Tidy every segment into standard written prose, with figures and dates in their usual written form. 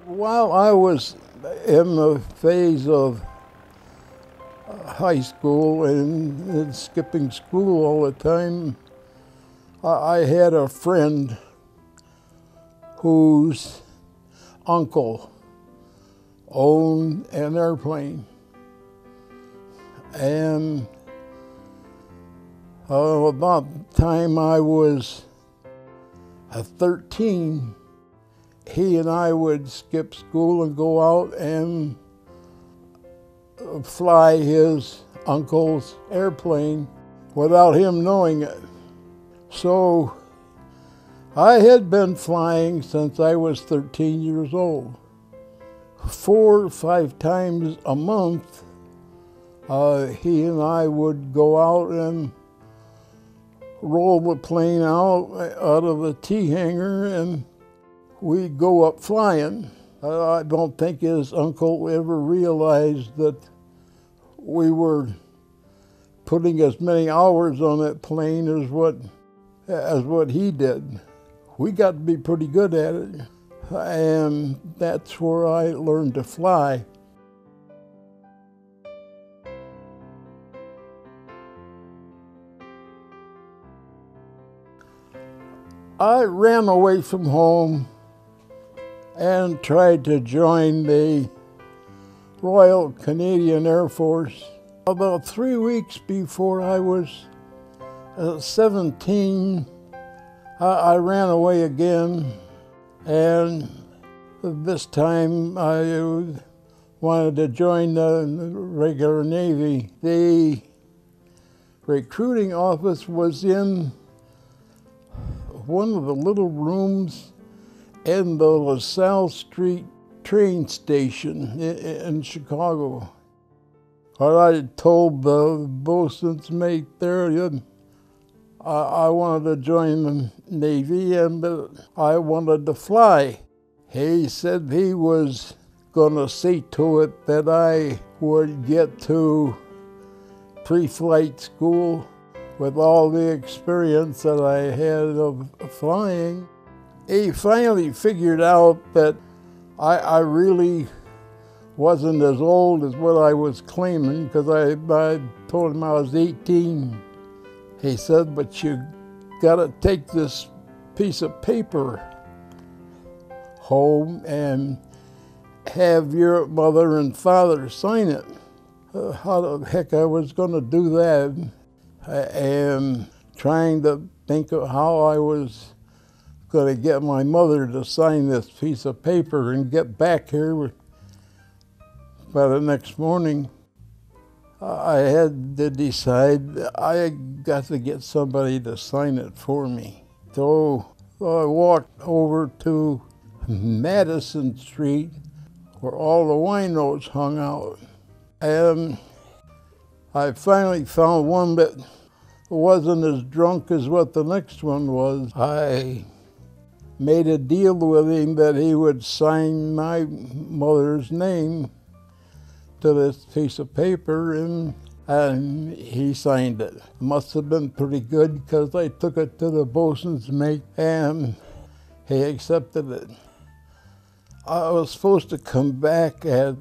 While I was in the phase of high school and skipping school all the time, I had a friend whose uncle owned an airplane. And about the time I was 13, he and I would skip school and go out and fly his uncle's airplane without him knowing it. So I had been flying since I was 13 years old. 4 or 5 times a month, he and I would go out and roll the plane out of the T-hangar and we'd go up flying. I don't think his uncle ever realized that we were putting as many hours on that plane as what he did. We got to be pretty good at it, and that's where I learned to fly. I ran away from home and tried to join the Royal Canadian Air Force. About 3 weeks before I was 17, I ran away again, and this time I wanted to join the regular Navy. The recruiting office was in one of the little rooms in the LaSalle Street train station in Chicago. I told the bosun's mate there that I wanted to join the Navy and I wanted to fly. He said he was going to see to it that I would get to pre-flight school with all the experience that I had of flying. He finally figured out that I really wasn't as old as what I was claiming, because I told him I was 18. He said, but you gotta take this piece of paper home and have your mother and father sign it. How the heck I was gonna do that? And trying to think of how I was going to get my mother to sign this piece of paper and get back here by the next morning. I had to decide I got to get somebody to sign it for me. So I walked over to Madison Street where all the winos hung out. And I finally found one that wasn't as drunk as what the next one was. I made a deal with him that he would sign my mother's name to this piece of paper, and he signed it. Must have been pretty good, because I took it to the bosun's mate and he accepted it. I was supposed to come back at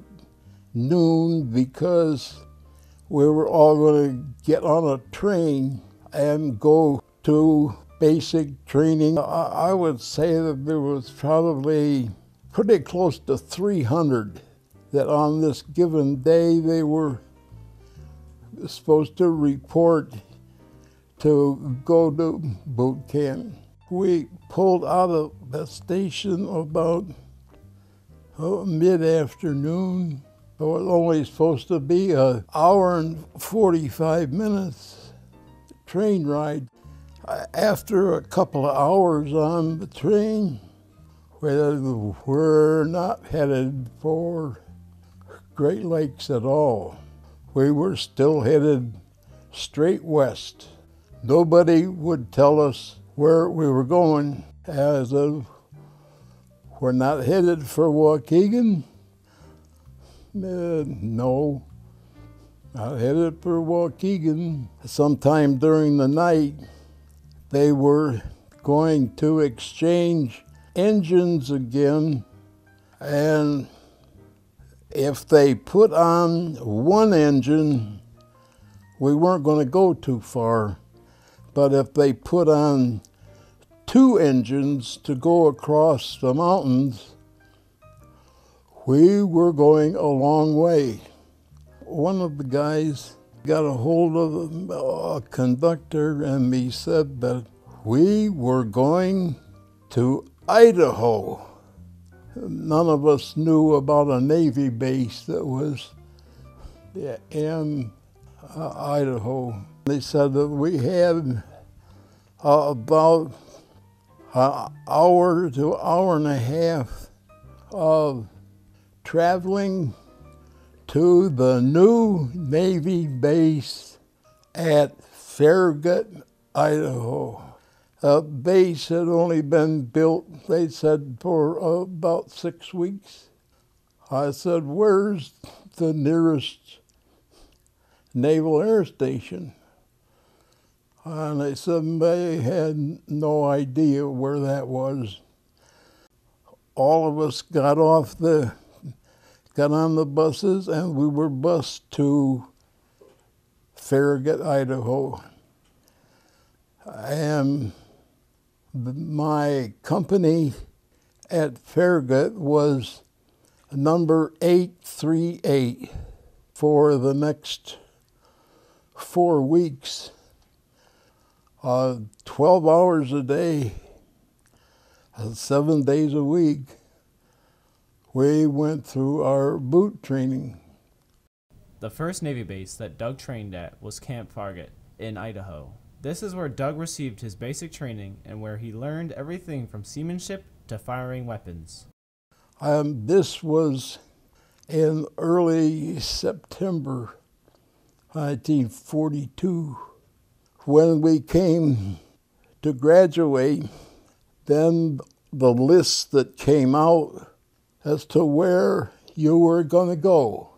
noon because we were all going to get on a train and go to basic training. I would say that there was probably pretty close to 300 that on this given day they were supposed to report to go to boot camp. We pulled out of the station about mid-afternoon. It was only supposed to be an hour and 45 minutes train ride. After a couple of hours on the train, we're not headed for Great Lakes at all. We were still headed straight west. Nobody would tell us where we were going, as of we're not headed for Waukegan. No, not headed for Waukegan. Sometime during the night, they were going to exchange engines again And if they put on one engine, we weren't going to go too far. But if they put on two engines to go across the mountains, we were going a long way. One of the guys got a hold of a conductor and he said that we were going to Idaho. None of us knew about a Navy base that was in Idaho. They said that we had about an hour to hour and a half of traveling to the new Navy base at Farragut, Idaho. The base had only been built, they said, for about 6 weeks. I said, where's the nearest Naval Air Station? And they said they had no idea where that was. All of us got on the buses, and we were bused to Farragut, Idaho. And my company at Farragut was number 838 for the next 4 weeks. 12 hours a day, 7 days a week, we went through our boot training. The first Navy base that Doug trained at was Camp Farragut in Idaho. This is where Doug received his basic training and where he learned everything from seamanship to firing weapons. This was in early September 1942. When we came to graduate, then the list that came out as to where you were going to go.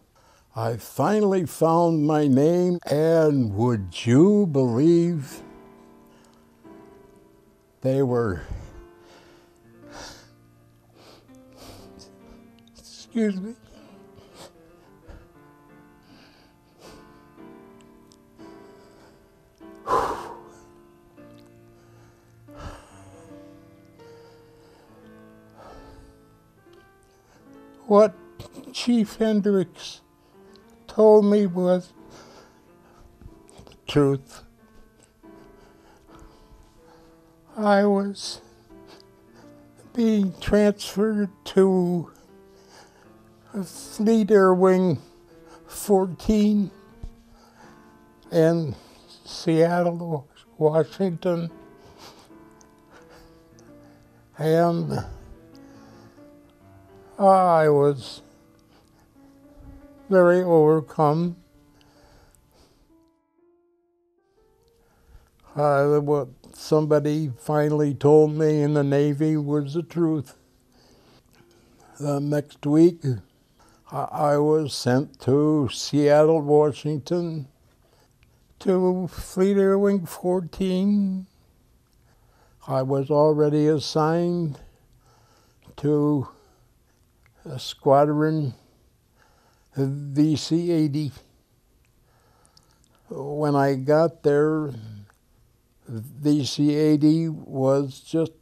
I finally found my name, and would you believe they were, excuse me, what Chief Hendricks told me was the truth. I was being transferred to Fleet Air Wing 14 in Seattle, Washington, and I was very overcome. What somebody finally told me in the Navy was the truth. The next week, I was sent to Seattle, Washington, to Fleet Air Wing 14. I was already assigned to a squadron VC-80. When I got there, VC-80 was just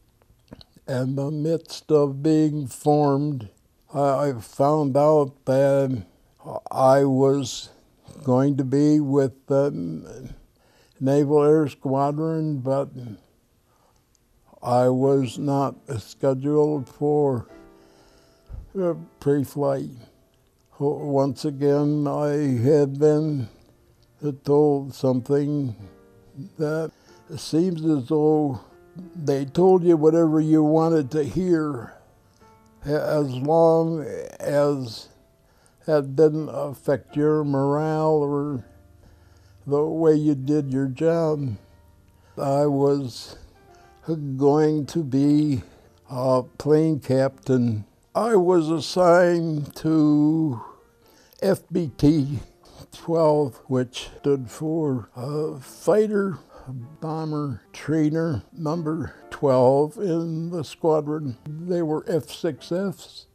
in the midst of being formed. I found out that I was going to be with the Naval Air Squadron, but I was not scheduled for pre-flight. Once again, I had been told something that it seems as though they told you whatever you wanted to hear, as long as it didn't affect your morale or the way you did your job. I was going to be a plane captain. I was assigned to FBT 12, which stood for Fighter Bomber Trainer number 12 in the squadron. They were F6Fs.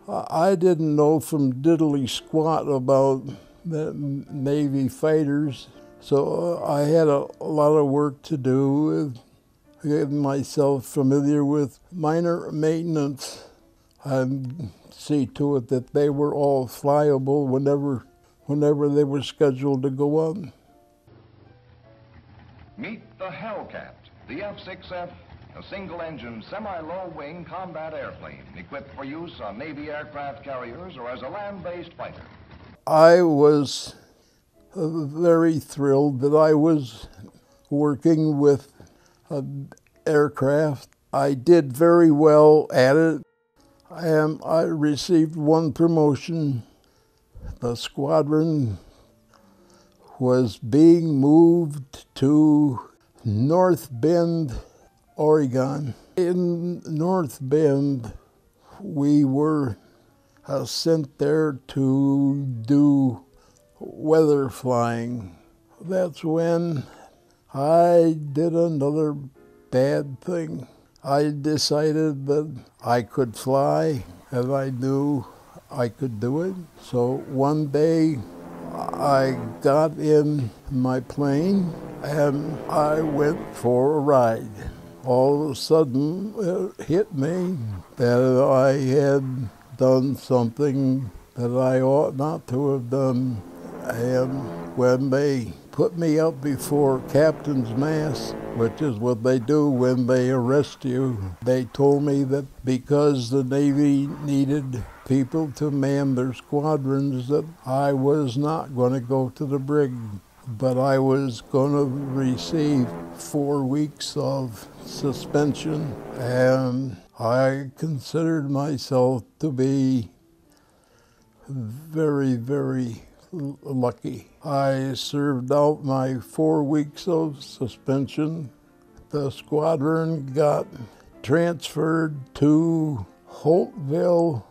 I didn't know from diddly squat about the Navy fighters, so I had a lot of work to do with getting myself familiar with minor maintenance and see to it that they were all flyable whenever they were scheduled to go up. Meet the Hellcat, the F-6F, a single-engine, semi-low-wing combat airplane equipped for use on Navy aircraft carriers or as a land-based fighter. I was very thrilled that I was working with an aircraft. I did very well at it. I received one promotion. The squadron was being moved to North Bend, Oregon. In North Bend, we were sent there to do weather flying. That's when I did another bad thing. I decided that I could fly, and I knew I could do it. So one day I got in my plane and I went for a ride. All of a sudden it hit me that I had done something that I ought not to have done. And when they put me up before captain's mast, which is what they do when they arrest you, they told me that because the Navy needed people to man their squadrons, that I was not going to go to the brig, but I was going to receive 4 weeks of suspension. And I considered myself to be very, very lucky. I served out my 4 weeks of suspension. The squadron got transferred to Holtville,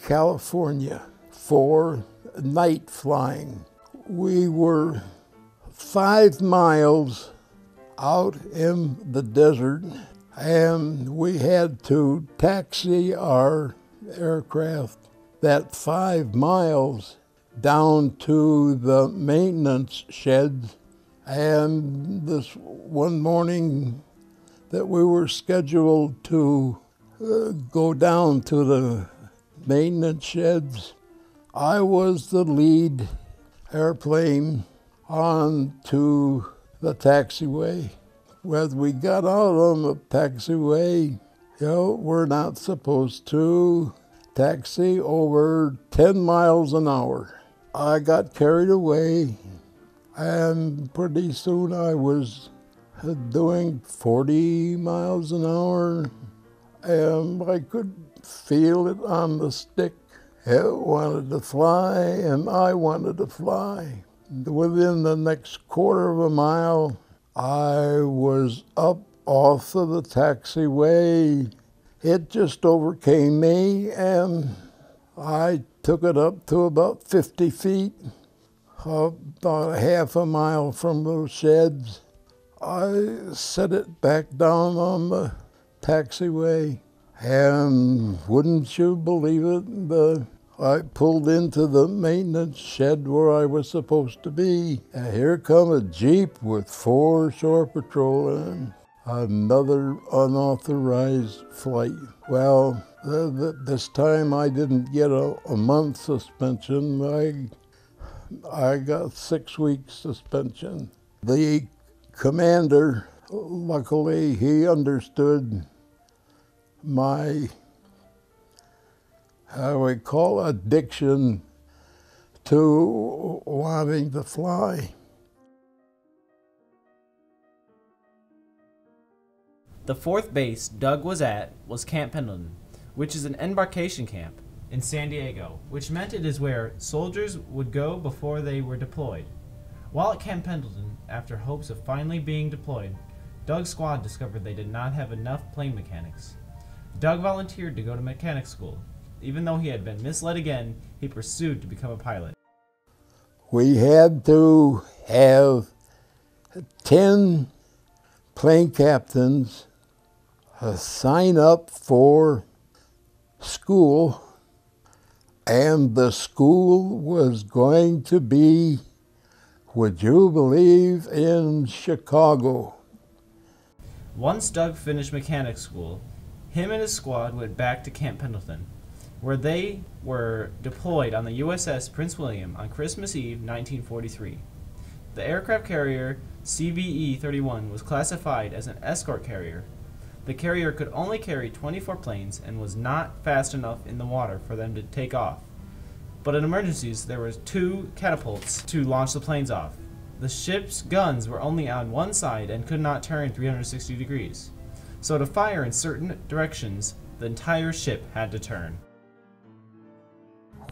California for night flying. We were 5 miles out in the desert, and we had to taxi our aircraft that 5 miles down to the maintenance sheds. And this one morning that we were scheduled to go down to the maintenance sheds, I was the lead airplane on to the taxiway. When we got out on the taxiway, we're not supposed to taxi over 10 miles an hour. I got carried away, and pretty soon I was doing 40 miles an hour, and I could feel it on the stick. It wanted to fly, and I wanted to fly. Within the next quarter of a mile, I was up off of the taxiway. It just overcame me, and I took it up to about 50 feet, about a half a mile from those sheds. I set it back down on the taxiway, and wouldn't you believe it, I pulled into the maintenance shed where I was supposed to be, and here come a Jeep with 4 shore patrolmen. Another unauthorized flight. Well, this time I didn't get a month suspension. I got 6 weeks suspension. The commander, luckily, he understood my, how we call, addiction to wanting to fly. The 4th base Doug was at was Camp Pendleton, which is an embarkation camp in San Diego, which meant it is where soldiers would go before they were deployed. While at Camp Pendleton, after hopes of finally being deployed, Doug's squad discovered they did not have enough plane mechanics. Doug volunteered to go to mechanic school. Even though he had been misled again, he pursued to become a pilot. We had to have 10 plane captains sign up for school, And the school was going to be, would you believe, in Chicago. Once Doug finished mechanic school, him and his squad went back to Camp Pendleton, where they were deployed on the USS Prince William on Christmas Eve, 1943. The aircraft carrier CVE-31 was classified as an escort carrier. The carrier could only carry 24 planes and was not fast enough in the water for them to take off. But in emergencies, there were 2 catapults to launch the planes off. The ship's guns were only on one side and could not turn 360 degrees. So to fire in certain directions, the entire ship had to turn.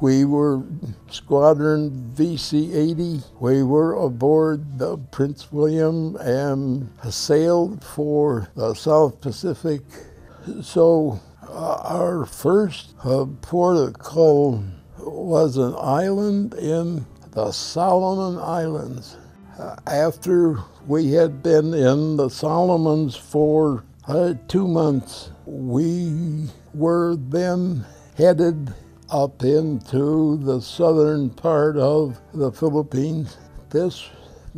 We were Squadron VC-80. We were aboard the Prince William and sailed for the South Pacific. So our first port of call was an island in the Solomon Islands. After we had been in the Solomons for 2 months, we were then headed up into the southern part of the Philippines. This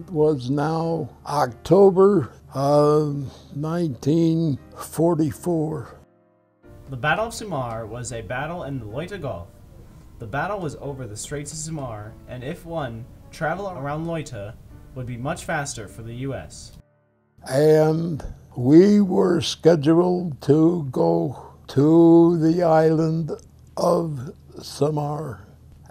was now October of 1944. The Battle of Samar was a battle in the Leyte Gulf. The battle was over the Straits of Samar, and if won, travel around Leyte would be much faster for the U.S. And we were scheduled to go to the island of Samar.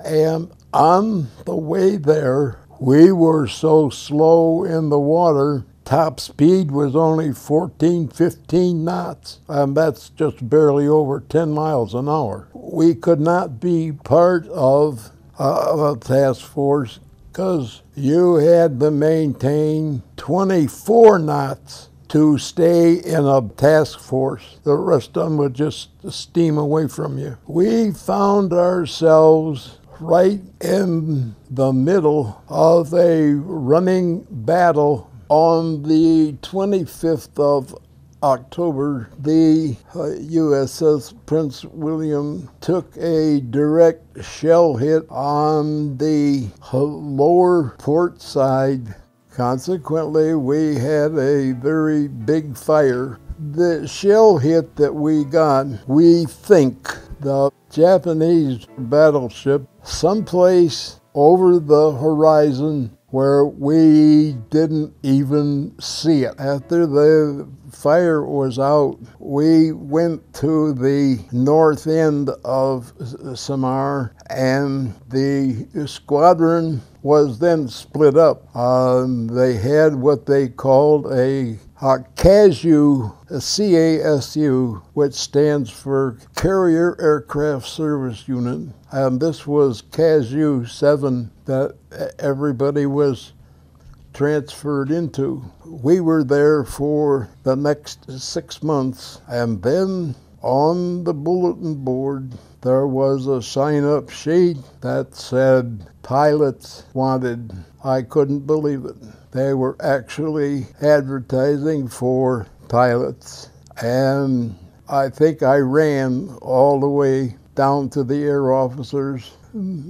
And on the way there, we were so slow in the water, top speed was only 14, 15 knots, and that's just barely over 10 miles an hour. We could not be part of a task force because you had to maintain 24 knots to stay in a task force. The rest of them would just steam away from you. We found ourselves right in the middle of a running battle. On the 25th of October, the USS Prince William took a direct shell hit on the lower port side. Consequently, we had a very big fire. The shell hit that we got, we think the Japanese battleship someplace over the horizon where we didn't even see it. After the fire was out, we went to the north end of Samar, and the squadron was then split up. They had what they called a CASU, C-A-S-U, which stands for Carrier Aircraft Service Unit. And this was CASU 7 that everybody was transferred into. We were there for the next 6 months, and then on the bulletin board there was a sign-up sheet that said pilots wanted. I couldn't believe it. They were actually advertising for pilots, and I think I ran all the way down to the air officer's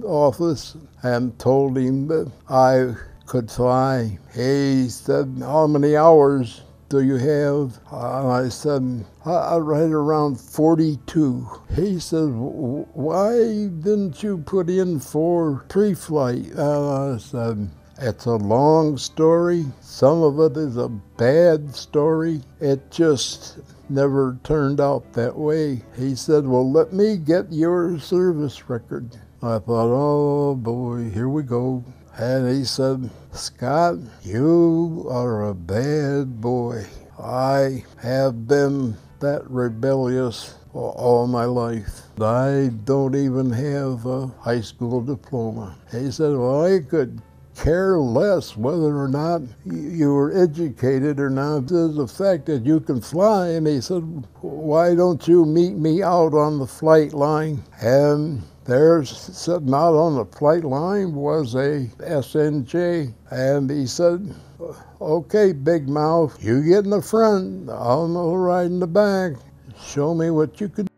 office and told him that I could fly. He said, "How many hours do you have?" And I said, right around 42. He said, "Why didn't you put in for pre-flight?" And I said, "It's a long story. Some of it is a bad story. It just never turned out that way." He said, "Well, let me get your service record." I thought, oh boy, here we go. And he said, "Scott, you are a bad boy. I have been that rebellious all my life. I don't even have a high school diploma." He said, "Well, I could care less whether or not you were educated or not. There's the fact that you can fly." And he said, "Why don't you meet me out on the flight line?" And there, sitting out on the flight line, was a SNJ. And he said, "Okay, big mouth, you get in the front, I'll ride in the back. Show me what you can do."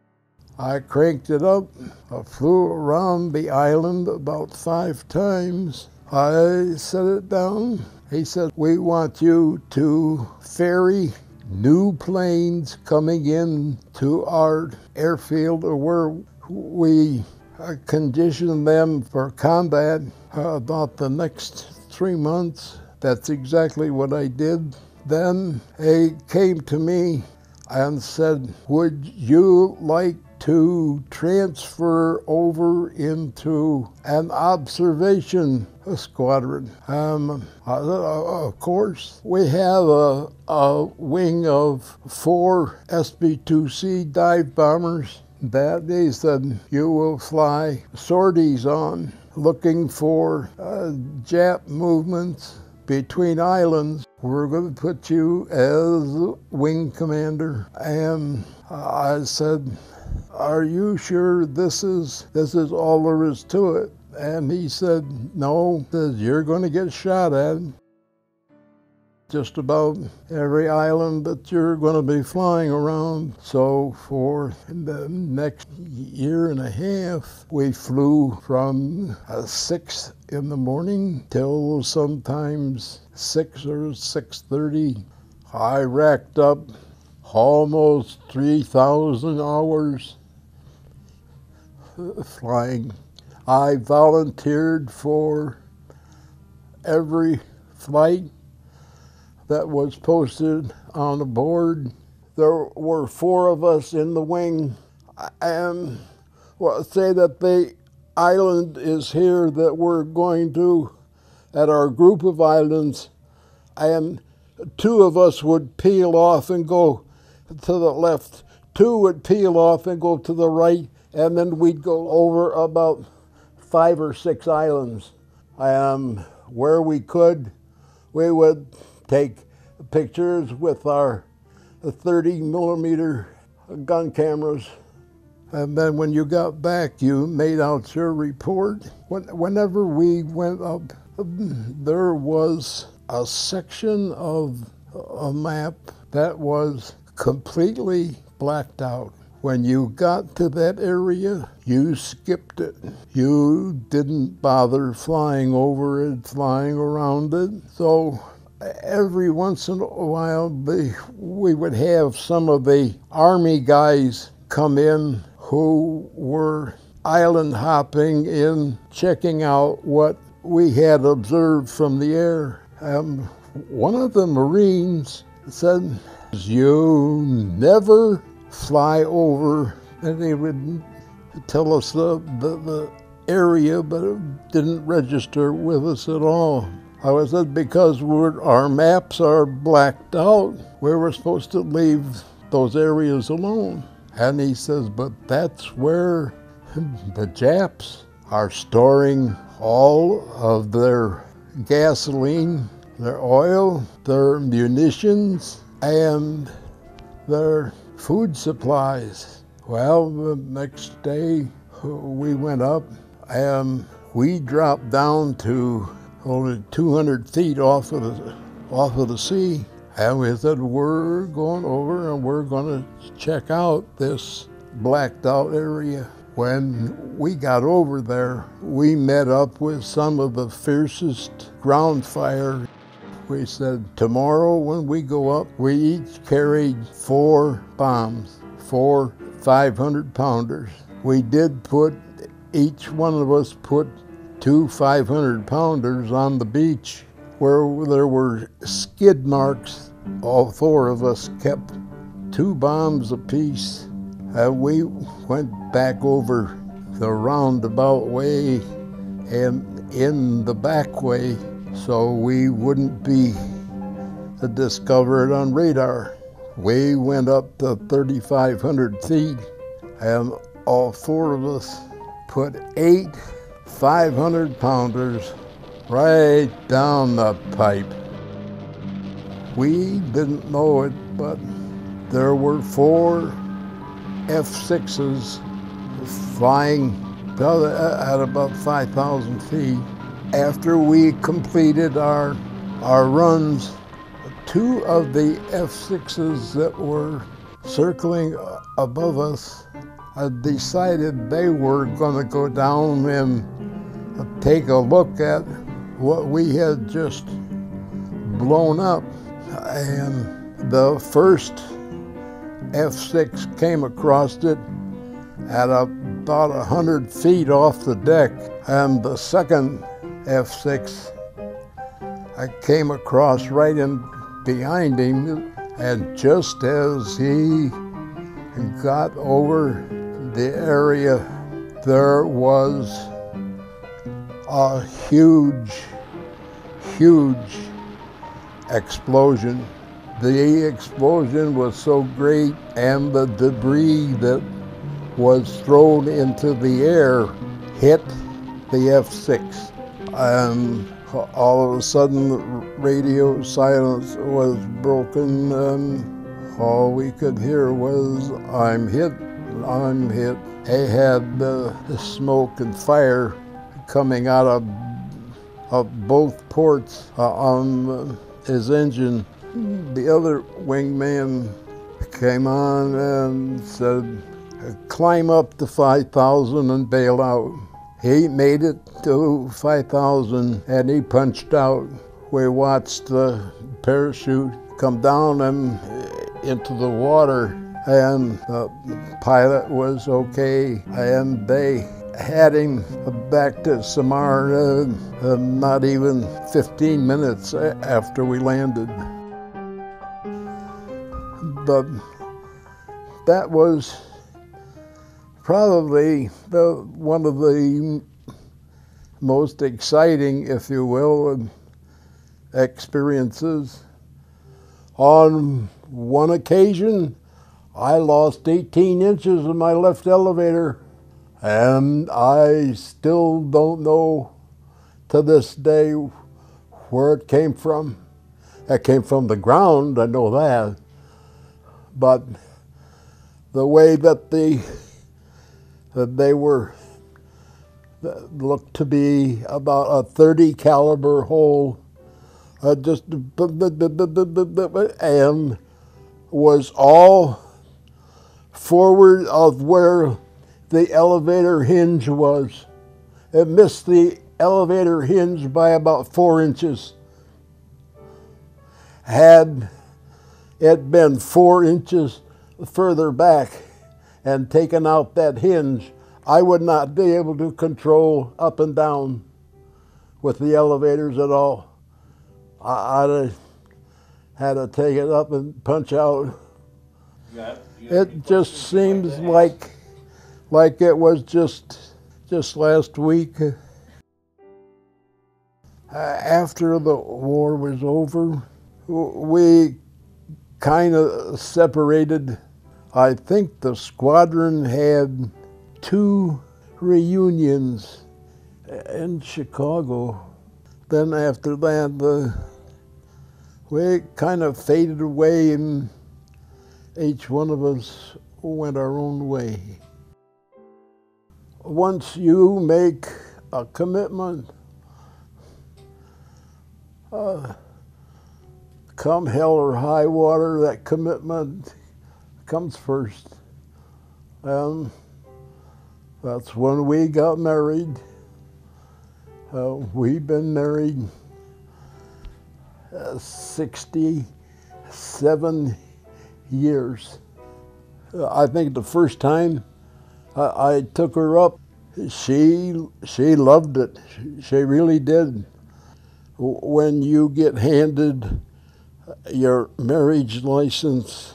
I cranked it up. I flew around the island about 5 times. I set it down. He said, we want you to ferry new planes coming in to our airfield where we condition them for combat about the next 3 months. That's exactly what I did. Then he came to me and said, would you like to transfer over into an observation squadron? I said, of course. We have a wing of 4 SB-2C dive bombers that he said you will fly sorties on, looking for Jap movements between islands. We're going to put you as wing commander. And I said, are you sure this is all there is to it? And he said, no, you're going to get shot at. Just about every island that you're going to be flying around. So for the next year and a half, we flew from 6 in the morning till sometimes 6 or 6:30. I racked up almost 3,000 hours flying. I volunteered for every flight that was posted on the board. There were 4 of us in the wing, and say that the island is here that we're going to, at our group of islands, and 2 of us would peel off and go to the left, 2 would peel off and go to the right, and then we'd go over about 5 or 6 islands. Where we could, we would take pictures with our 30mm gun cameras. And then when you got back, you made out your report. Whenever we went up, there was a section of a map that was completely blacked out. When you got to that area, you skipped it. You didn't bother flying over it, flying around it. So every once in a while, we would have some of the Army guys come in who were island hopping in, checking out what we had observed from the air. One of the Marines said, you never fly over, and they would tell us the area, but it didn't register with us at all. I said, because our maps are blacked out, we were supposed to leave those areas alone. And he says, but that's where the Japs are storing all of their gasoline, their oil, their munitions, and their food supplies. Well, the next day we went up and we dropped down to only 200 feet off of the sea. And we said, we're going over and we're going to check out this blacked out area. When we got over there, we met up with some of the fiercest ground fire. We said, tomorrow when we go up, we each carried 4 bombs, 4 500-pounders. We did put, each one of us put 2 500-pounders on the beach where there were skid marks. All 4 of us kept 2 bombs apiece. And we went back over the roundabout way and in the back way so we wouldn't be discovered on radar. We went up to 3,500 feet and all 4 of us put 8 500-pounders right down the pipe. We didn't know it, but there were 4 F-6s flying at about 5,000 feet. After we completed our runs, 2 of the F-6s that were circling above us decided they were going to go down and take a look at what we had just blown up. And the first F6 came across it at about 100 feet off the deck, and the second F6 I came across right in behind him, and just as he got over the area, there was a huge explosion. The explosion was so great, and the debris that was thrown into the air hit the F6. And all of a sudden, radio silence was broken, and all we could hear was, "I'm hit, I'm hit." He had the smoke and fire coming out of both ports on his engine. The other wingman came on and said, "Climb up to 5,000 and bail out." He made it to 5,000 and he punched out. We watched the parachute come down and into the water, and the pilot was okay, and they had him back to Samar not even 15 minutes after we landed. But that was probably one of the most exciting, if you will, experiences. On one occasion, I lost 18 inches in my left elevator, and I still don't know to this day where it came from. It came from the ground, I know that, but the way that they were looked to be about a .30 caliber hole, just and was all forward of where the elevator hinge was. It missed the elevator hinge by about 4 inches. Had it been 4 inches further back and taken out that hinge, I would not be able to control up and down with the elevators at all. I'd have had to take it up and punch out. It just seems like it was just last week. After the war was over, we kind of separated. I think the squadron had 2 reunions in Chicago. Then after that, we kind of faded away, and each one of us went our own way. Once you make a commitment, come hell or high water, that commitment comes first. And that's when we got married. We've been married 67 years. I think the first time I took her up, she loved it. She really did. When you get handed your marriage license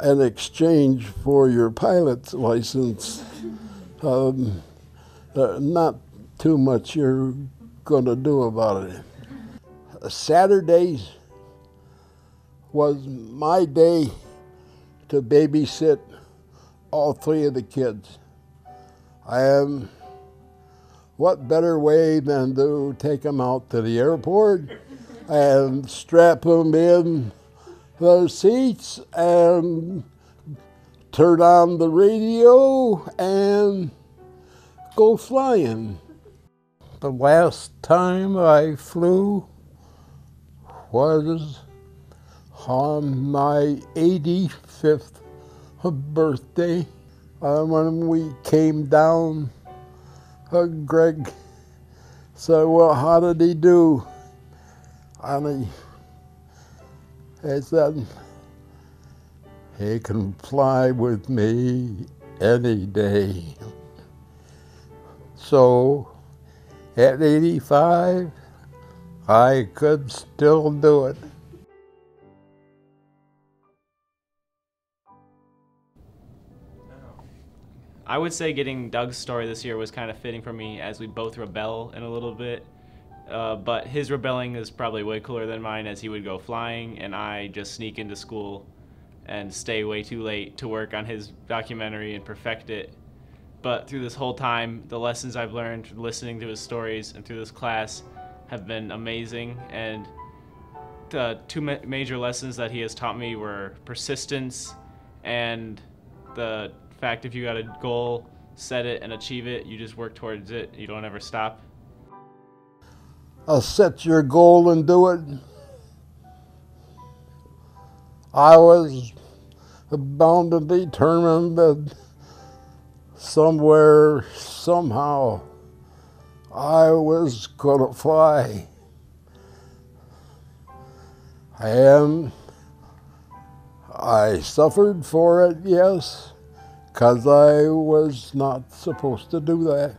in exchange for your pilot's license, not too much you're going to do about it. Saturdays was my day to babysit all 3 of the kids. What better way than to take them out to the airport and strap them in the seats and turn on the radio and go flying. The last time I flew was on my 85th birthday. When we came down, Greg said, well, how did he do? And he said, he can fly with me any day. So at 85, I could still do it. I would say getting Doug's story this year was kind of fitting for me, as we both rebel in a little bit. But his rebelling is probably way cooler than mine, as he would go flying and I just sneak into school and stay way too late to work on his documentary and perfect it. But through this whole time, the lessons I've learned from listening to his stories and through this class have been amazing. And the two major lessons that he has taught me were persistence and the fact if you got a goal, set it and achieve it. You just work towards it. You don't ever stop. Set your goal and do it. I was bound and determined that somewhere, somehow, I was gonna fly. And I suffered for it, yes, because I was not supposed to do that.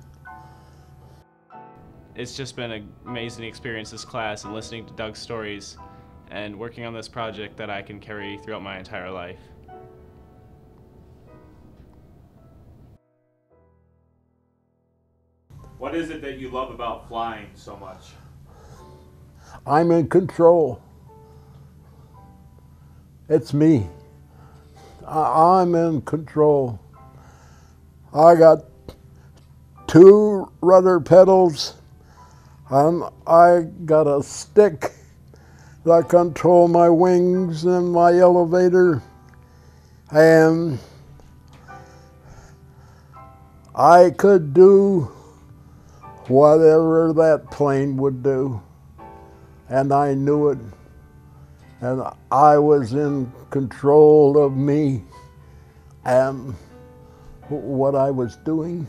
It's just been an amazing experience, this class, and listening to Doug's stories and working on this project that I can carry throughout my entire life. What is it that you love about flying so much? I'm in control. It's me. I'm in control. I got 2 rudder pedals, and I got a stick that control my wings and my elevator, and I could do whatever that plane would do, and I knew it, and I was in control of me and what I was doing.